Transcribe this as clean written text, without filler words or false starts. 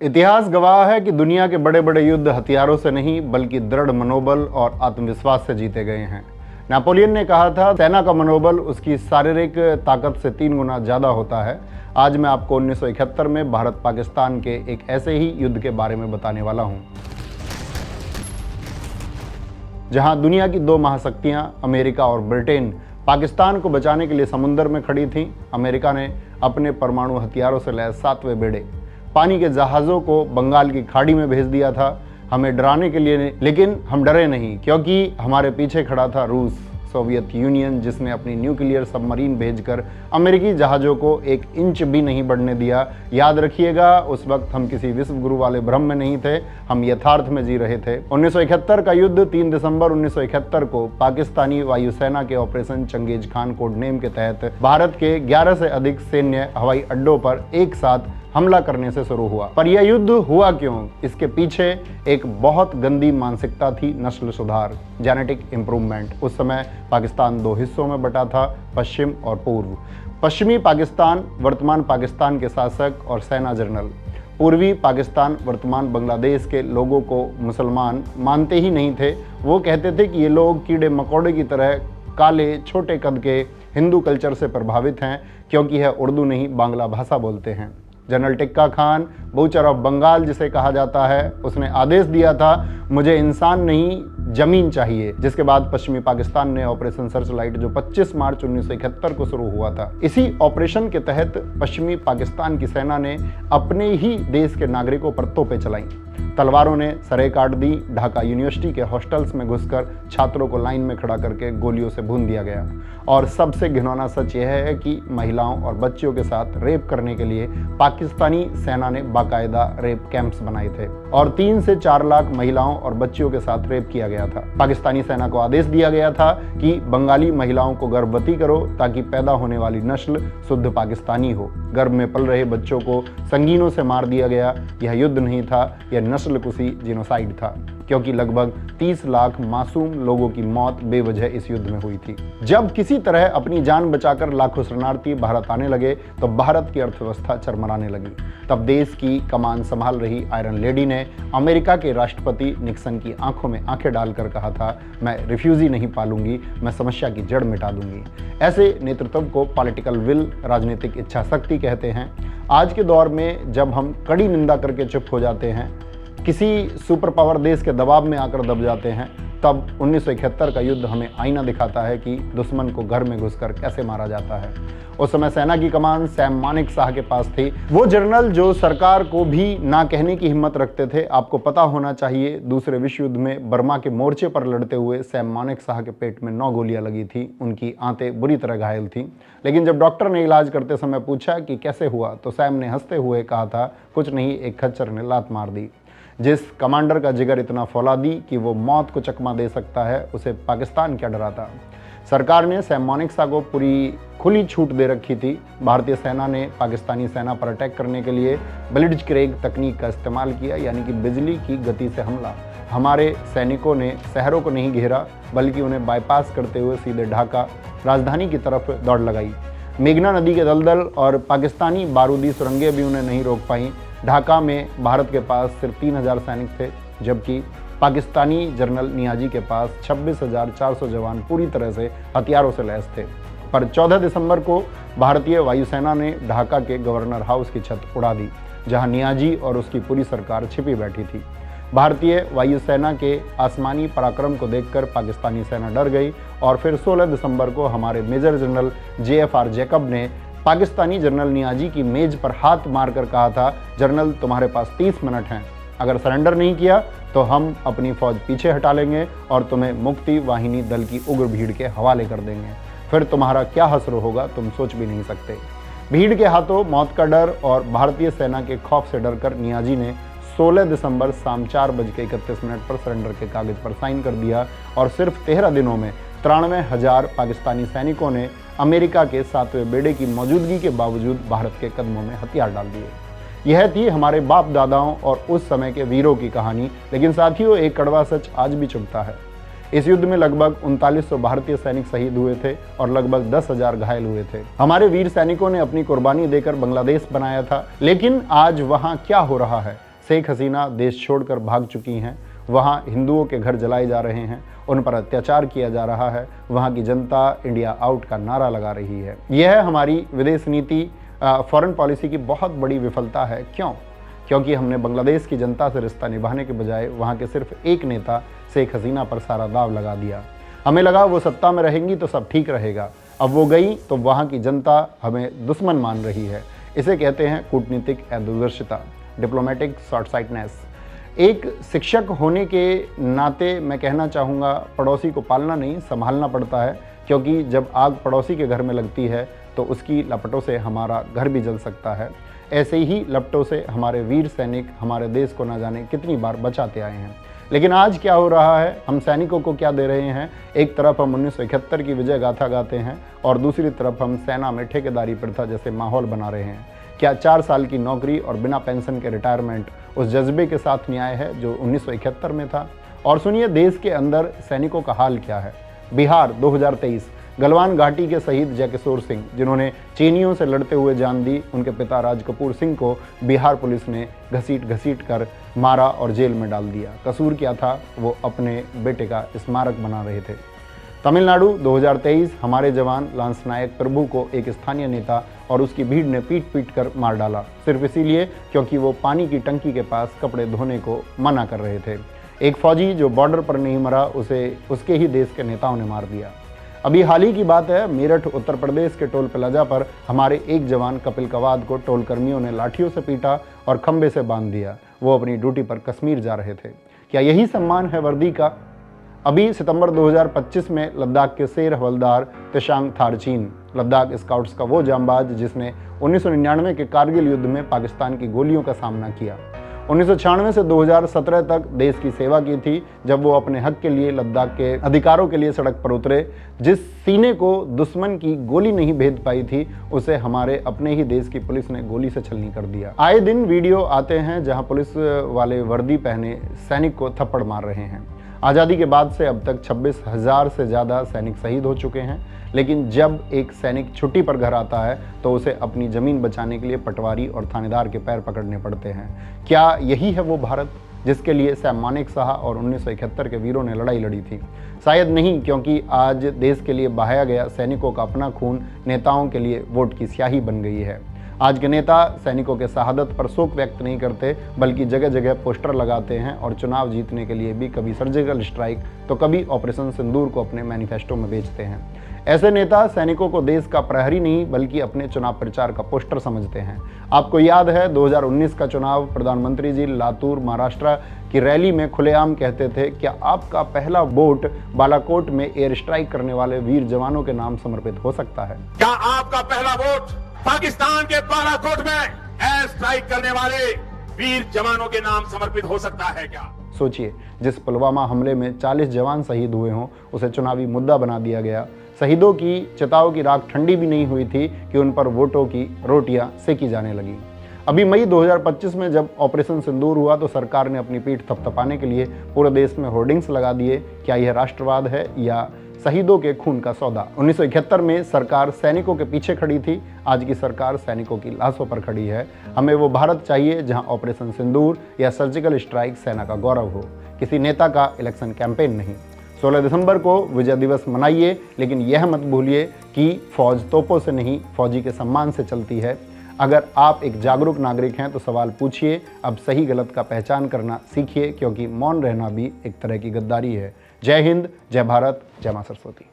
इतिहास गवाह है कि दुनिया के बड़े बड़े युद्ध हथियारों से नहीं बल्कि दृढ़ मनोबल और आत्मविश्वास से जीते गए हैं। नेपोलियन ने कहा था, सेना का मनोबल उसकी शारीरिक ताकत से 3 गुना ज़्यादा होता है। आज मैं आपको 1971 में भारत पाकिस्तान के एक ऐसे ही युद्ध के बारे में बताने वाला हूं, जहां दुनिया की 2 महाशक्तियां अमेरिका और ब्रिटेन पाकिस्तान को बचाने के लिए समुद्र में खड़ी थीं। अमेरिका ने अपने परमाणु हथियारों से लैस 7वें बेड़े पानी के जहाज़ों को बंगाल की खाड़ी में भेज दिया था, हमें डराने के लिए। लेकिन हम डरे नहीं, क्योंकि हमारे पीछे खड़ा था रूस, सोवियत यूनियन, जिसने अपनी न्यूक्लियर सबमरीन भेजकर अमेरिकी जहाज़ों को 1 इंच भी नहीं बढ़ने दिया। याद रखिएगा, उस वक्त हम किसी विश्व गुरु वाले भ्रम में नहीं थे, हम यथार्थ में जी रहे थे। 1971 का युद्ध 3 दिसंबर 1971 को पाकिस्तानी वायुसेना के operation Genghis Khan code name के तहत भारत के 11 से अधिक सैन्य हवाई अड्डों पर एक साथ हमला करने से शुरू हुआ। पर यह युद्ध हुआ क्यों? इसके पीछे एक बहुत गंदी मानसिकता थी, नस्ल सुधार, जेनेटिक इंप्रूवमेंट। उस समय पाकिस्तान 2 हिस्सों में बटा था, पश्चिम और पूर्व। पश्चिमी पाकिस्तान वर्तमान पाकिस्तान के शासक और सेना जनरल, पूर्वी पाकिस्तान वर्तमान बांग्लादेश के लोगों को मुसलमान मानते ही नहीं थे। वो कहते थे कि ये लोग कीड़े मकोड़े की तरह काले छोटे कद के हिंदू कल्चर से प्रभावित हैं, क्योंकि यह उर्दू नहीं बांग्ला भाषा बोलते हैं। General Tikka Khan, butcher of Bengal जिसे कहा जाता है, उसने आदेश दिया था, मुझे इंसान नहीं जमीन चाहिए। जिसके बाद पश्चिमी पाकिस्तान ने ऑपरेशन सर्चलाइट, जो 25 मार्च 1971 को शुरू हुआ था। इसी ऑपरेशन के तहत पश्चिमी पाकिस्तान की सेना ने अपने ही देश के नागरिकों पर तोपें चलाई, तलवारों ने सरें काट दी। ढाका यूनिवर्सिटी के हॉस्टल्स में घुसकर छात्रों को लाइन में खड़ा करके गोलियों से भून दिया गया। और सबसे घिनौना सच यह है कि महिलाओं और बच्चियों के साथ रेप करने के लिए पाकिस्तानी सेना ने बाकायदा रेप कैंप्स बनाए थे और 3 से 4 लाख महिलाओं और बच्चियों के साथ रेप किया गया था। पाकिस्तानी सेना को आदेश दिया गया था कि बंगाली महिलाओं को गर्भवती करो, ताकि पैदा होने वाली नस्ल शुद्ध पाकिस्तानी हो। गर्भ में पल रहे बच्चों को संगीनों से मार दिया गया। यह युद्ध नहीं था, यह नस्लकुशी जिनोसाइड था, क्योंकि लगभग 30 लाख मासूम लोगों की मौत बेवजह इस युद्ध में हुई थी। जब किसी तरह अपनी जान बचाकर लाखों शरणार्थी भारत आने लगे, तो भारत की अर्थव्यवस्था चरमराने लगी। तब देश की कमान संभाल रही आयरन लेडी ने अमेरिका के राष्ट्रपति निक्सन की आंखों में आंखें डालकर कहा था, मैं रिफ्यूजी नहीं पालूंगी, मैं समस्या की जड़ मिटा दूंगी। ऐसे नेतृत्व को पॉलिटिकल विल, राजनीतिक इच्छा शक्ति कहते हैं। आज के दौर में जब हम कड़ी निंदा करके चुप हो जाते हैं, किसी सुपर पावर देश के दबाव में आकर दब जाते हैं, तब 1971 का युद्ध हमें आईना दिखाता है कि दुश्मन को घर में घुसकर कैसे मारा जाता है। उस समय सेना की कमान सैम मानेकशॉ के पास थी। वो जनरल जो सरकार को भी ना कहने की हिम्मत रखते थे। आपको पता होना चाहिए, दूसरे विश्व युद्ध में बर्मा के मोर्चे पर लड़ते हुए सैम मानेकशॉ के पेट में 9 गोलियां लगी थी। उनकी आंतें बुरी तरह घायल थीं। लेकिन जब डॉक्टर ने इलाज करते समय पूछा कि कैसे हुआ, तो सैम ने हंसते हुए कहा था, कुछ नहीं, एक खच्चर ने लात मार दी। जिस कमांडर का जिगर इतना फौलादी कि वो मौत को चकमा दे सकता है, उसे पाकिस्तान क्या डराता। सरकार ने सैम मानेकशॉ को पूरी खुली छूट दे रखी थी। भारतीय सेना ने पाकिस्तानी सेना पर अटैक करने के लिए ब्लिट्जक्रेग तकनीक का इस्तेमाल किया, यानी कि बिजली की गति से हमला। हमारे सैनिकों ने शहरों को नहीं घेरा, बल्कि उन्हें बाईपास करते हुए सीधे ढाका राजधानी की तरफ दौड़ लगाई। मेघना नदी के दलदल और पाकिस्तानी बारूदी सुरंगें भी उन्हें नहीं रोक पाईं। ढाका में भारत के पास सिर्फ 3000 सैनिक थे, जबकि पाकिस्तानी जनरल नियाजी के पास 26,400 जवान पूरी तरह से हथियारों से लैस थे। पर 14 दिसंबर को भारतीय वायुसेना ने ढाका के गवर्नर हाउस की छत उड़ा दी, जहां नियाजी और उसकी पूरी सरकार छिपी बैठी थी। भारतीय वायुसेना के आसमानी पराक्रम को देखकर पाकिस्तानी सेना डर गई और फिर 16 दिसंबर को हमारे मेजर जनरल JFR जैकब ने पाकिस्तानी जनरल नियाजी की मेज पर हाथ मारकर कहा था, जनरल तुम्हारे पास 30 मिनट हैं, अगर सरेंडर नहीं किया तो हम अपनी फौज पीछे हटा लेंगे और तुम्हें मुक्ति वाहिनी दल की उग्र भीड़ के हवाले कर देंगे। फिर तुम्हारा क्या हश्र होगा, तुम सोच भी नहीं सकते। भीड़ के हाथों मौत का डर और भारतीय सेना के खौफ से डरकर नियाजी ने 16 दिसंबर शाम 4:31 पर सरेंडर के कागज पर साइन कर दिया और सिर्फ 13 दिनों में 93,000 पाकिस्तानी सैनिकों ने अमेरिका के 7वें बेड़े की मौजूदगी के बावजूद भारत के कदमों में हथियार डाल दिए। यह थी हमारे बाप दादाओं और उस समय के वीरों की कहानी। लेकिन साथियों, एक कड़वा सच आज भी चुभता है। इस युद्ध में लगभग 3900 भारतीय सैनिक शहीद हुए थे और लगभग 10,000 घायल हुए थे। हमारे वीर सैनिकों ने अपनी कुर्बानी देकर बांग्लादेश बनाया था। लेकिन आज वहां क्या हो रहा है? शेख हसीना देश छोड़कर भाग चुकी हैं, वहाँ हिंदुओं के घर जलाए जा रहे हैं, उन पर अत्याचार किया जा रहा है, वहाँ की जनता इंडिया आउट का नारा लगा रही है। यह हमारी विदेश नीति फॉरेन पॉलिसी की बहुत बड़ी विफलता है। क्यों? क्योंकि हमने बांग्लादेश की जनता से रिश्ता निभाने के बजाय वहाँ के सिर्फ एक नेता शेख हसीना पर सारा दाव लगा दिया। हमें लगा वो सत्ता में रहेंगी तो सब ठीक रहेगा। अब वो गई तो वहाँ की जनता हमें दुश्मन मान रही है। इसे कहते हैं कूटनीतिक दूरदर्शिता, डिप्लोमेटिक शॉर्ट साइटनेस। एक शिक्षक होने के नाते मैं कहना चाहूँगा, पड़ोसी को पालना नहीं संभालना पड़ता है, क्योंकि जब आग पड़ोसी के घर में लगती है तो उसकी लपटों से हमारा घर भी जल सकता है। ऐसे ही लपटों से हमारे वीर सैनिक हमारे देश को न जाने कितनी बार बचाते आए हैं। लेकिन आज क्या हो रहा है, हम सैनिकों को क्या दे रहे हैं? एक तरफ हम 1971 की विजय गाथा गाते हैं और दूसरी तरफ हम सेना में ठेकेदारी प्रथा जैसे माहौल बना रहे हैं। क्या 4 साल की नौकरी और बिना पेंशन के रिटायरमेंट उस जज्बे के साथ न्याय है जो 1971 में था? और सुनिए देश के अंदर सैनिकों का हाल क्या है। बिहार 2023, गलवान घाटी के शहीद जयकिशोर सिंह, जिन्होंने चीनियों से लड़ते हुए जान दी, उनके पिता राज कपूर सिंह को बिहार पुलिस ने घसीट कर मारा और जेल में डाल दिया। कसूर क्या था? वो अपने बेटे का स्मारक बना रहे थे। तमिलनाडु 2023, हमारे जवान लांस नायक प्रभु को एक स्थानीय नेता और उसकी भीड़ ने पीट कर मार डाला, सिर्फ इसीलिए क्योंकि वो पानी की टंकी के पास कपड़े धोने को मना कर रहे थे। एक फौजी जो बॉर्डर पर नहीं मरा, उसे उसके ही देश के नेताओं ने मार दिया। अभी हाल ही की बात है, मेरठ उत्तर प्रदेश के टोल प्लाजा पर हमारे एक जवान कपिल कवाद को टोल कर्मियों ने लाठियों से पीटा और खंबे से बांध दिया। वो अपनी ड्यूटी पर कश्मीर जा रहे थे। क्या यही सम्मान है वर्दी का? अभी सितंबर 2025 में लद्दाख के शेर हवलदार तिशांग थारचीन, लद्दाख स्काउट्स का वो जांबाज जिसने 1999 के कारगिल युद्ध में पाकिस्तान की गोलियों का सामना किया, 1996 से 2017 तक देश की सेवा की थी, जब वो अपने हक के लिए लद्दाख के अधिकारों के लिए सड़क पर उतरे। जिस सीने को दुश्मन की गोली नहीं भेद पाई थी, उसे हमारे अपने ही देश की पुलिस ने गोली से छलनी कर दिया। आए दिन वीडियो आते हैं जहां पुलिस वाले वर्दी पहने सैनिक को थप्पड़ मार रहे हैं। आज़ादी के बाद से अब तक 26,000 से ज़्यादा सैनिक शहीद हो चुके हैं, लेकिन जब एक सैनिक छुट्टी पर घर आता है तो उसे अपनी ज़मीन बचाने के लिए पटवारी और थानेदार के पैर पकड़ने पड़ते हैं। क्या यही है वो भारत जिसके लिए सैम मानेकशॉ और 1971 के वीरों ने लड़ाई लड़ी थी? शायद नहीं, क्योंकि आज देश के लिए बहाया गया सैनिकों का अपना खून नेताओं के लिए वोट की स्याही बन गई है। आज के नेता सैनिकों के शहादत पर शोक व्यक्त नहीं करते, बल्कि जगह जगह पोस्टर लगाते हैं और चुनाव जीतने के लिए भी कभी सर्जिकल स्ट्राइक तो कभी ऑपरेशन सिंदूर को अपने मैनिफेस्टो में बेचते हैं। ऐसे नेता सैनिकों को देश का प्रहरी नहीं बल्कि अपने चुनाव प्रचार का पोस्टर समझते हैं। आपको याद है 2019 का चुनाव, प्रधानमंत्री जी लातूर महाराष्ट्र की रैली में खुलेआम कहते थे, क्या आपका पहला वोट बालाकोट में एयर स्ट्राइक करने वाले वीर जवानों के नाम समर्पित हो सकता है? क्या आपका पहला वोट पाकिस्तान के बालाकोट में एयर स्ट्राइक करने वाले वीर जवानों के नाम समर्पित हो सकता है क्या? सोचिए, जिस पुलवामा हमले में 40 जवान शहीद हुए हों, उसे चुनावी मुद्दा बना दिया गया। शहीदों की चिताओं की राख ठंडी भी नहीं हुई थी कि उन पर वोटों की रोटियां सेकी जाने लगी। अभी मई 2025 में जब ऑपरेशन सिंदूर हुआ तो सरकार ने अपनी पीठ थपथपाने के लिए पूरे देश में होर्डिंग्स लगा दिए। क्या यह राष्ट्रवाद है या शहीदों के खून का सौदा? 1971 में सरकार सैनिकों के पीछे खड़ी थी, आज की सरकार सैनिकों की लाशों पर खड़ी है। हमें वो भारत चाहिए जहां ऑपरेशन सिंदूर या सर्जिकल स्ट्राइक सेना का गौरव हो, किसी नेता का इलेक्शन कैंपेन नहीं। 16 दिसंबर को विजय दिवस मनाइए, लेकिन यह मत भूलिए कि फौज तोपों से नहीं, फौजी के सम्मान से चलती है। अगर आप एक जागरूक नागरिक हैं तो सवाल पूछिए, अब सही गलत का पहचान करना सीखिए, क्योंकि मौन रहना भी एक तरह की गद्दारी है। जय हिंद, जय भारत, जय मां सरस्वती।